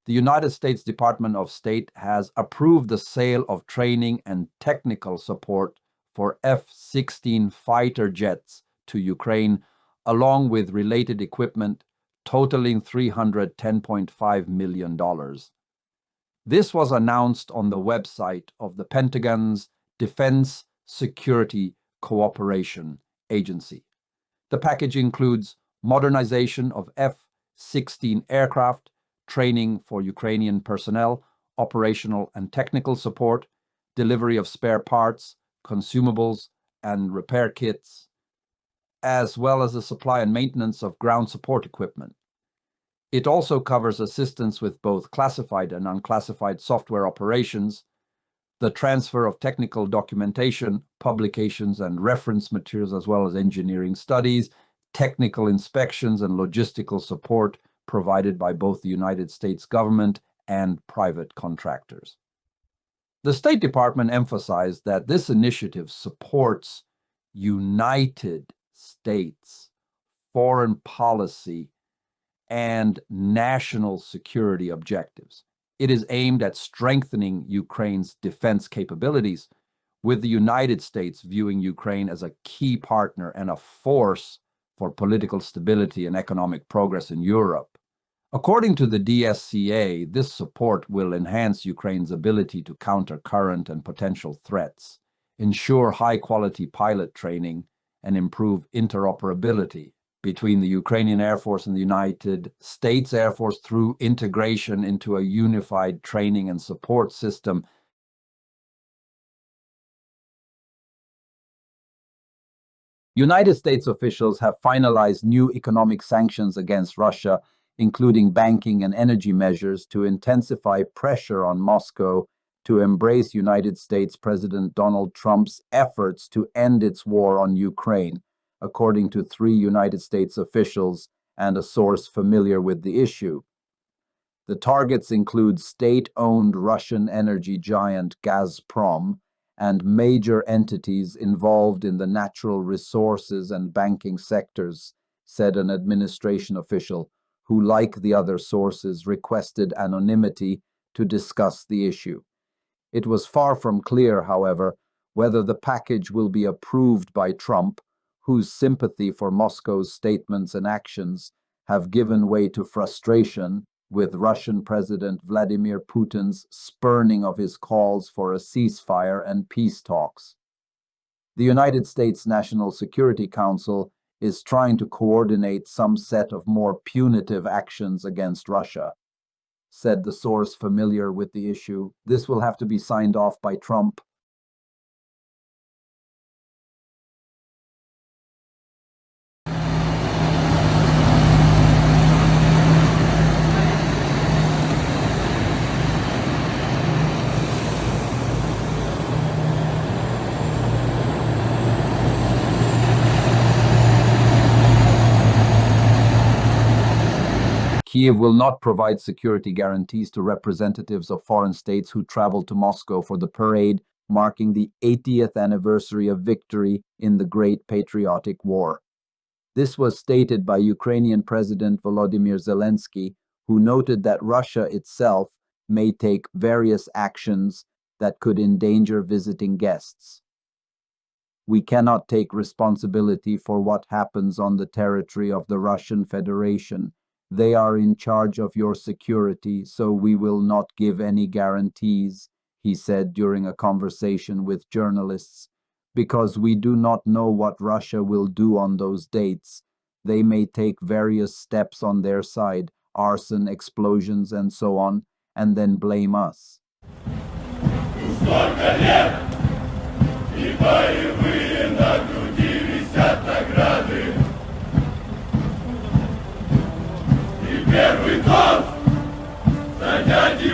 the United States Department of State has approved the sale of training and technical support for F-16 fighter jets to Ukraine, along with related equipment totaling $310.5 million. This was announced on the website of the Pentagon's Defense Security Cooperation Agency. The package includes modernization of F-16 aircraft, training for Ukrainian personnel, operational and technical support, delivery of spare parts, consumables, and repair kits, as well as the supply and maintenance of ground support equipment. It also covers assistance with both classified and unclassified software operations, the transfer of technical documentation, publications, and reference materials, as well as engineering studies, technical inspections, and logistical support provided by both the United States government and private contractors. The State Department emphasized that this initiative supports United States foreign policy and national security objectives. It is aimed at strengthening Ukraine's defense capabilities, with the United States viewing Ukraine as a key partner and a force for political stability and economic progress in Europe. According to the DSCA, this support will enhance Ukraine's ability to counter current and potential threats, ensure high-quality pilot training, and improve interoperability between the Ukrainian Air Force and the United States Air Force through integration into a unified training and support system. United States officials have finalized new economic sanctions against Russia, including banking and energy measures, to intensify pressure on Moscow to embrace United States President Donald Trump's efforts to end its war on Ukraine, according to 3 United States officials and a source familiar with the issue. The targets include state-owned Russian energy giant Gazprom and major entities involved in the natural resources and banking sectors, said an administration official who, like the other sources, requested anonymity to discuss the issue. It was far from clear, however, whether the package will be approved by Trump, whose sympathy for Moscow's statements and actions have given way to frustration with Russian President Vladimir Putin's spurning of his calls for a ceasefire and peace talks. The United States National Security Council is trying to coordinate some set of more punitive actions against Russia, said the source familiar with the issue. This will have to be signed off by Trump. Kyiv will not provide security guarantees to representatives of foreign states who travel to Moscow for the parade marking the 80th anniversary of victory in the Great Patriotic War. This was stated by Ukrainian President Volodymyr Zelensky, who noted that Russia itself may take various actions that could endanger visiting guests. We cannot take responsibility for what happens on the territory of the Russian Federation. They are in charge of your security, so we will not give any guarantees, he said during a conversation with journalists, because we do not know what Russia will do on those dates. They may take various steps on their side, arson, explosions, and so on, and then blame us. Первый тост, занятий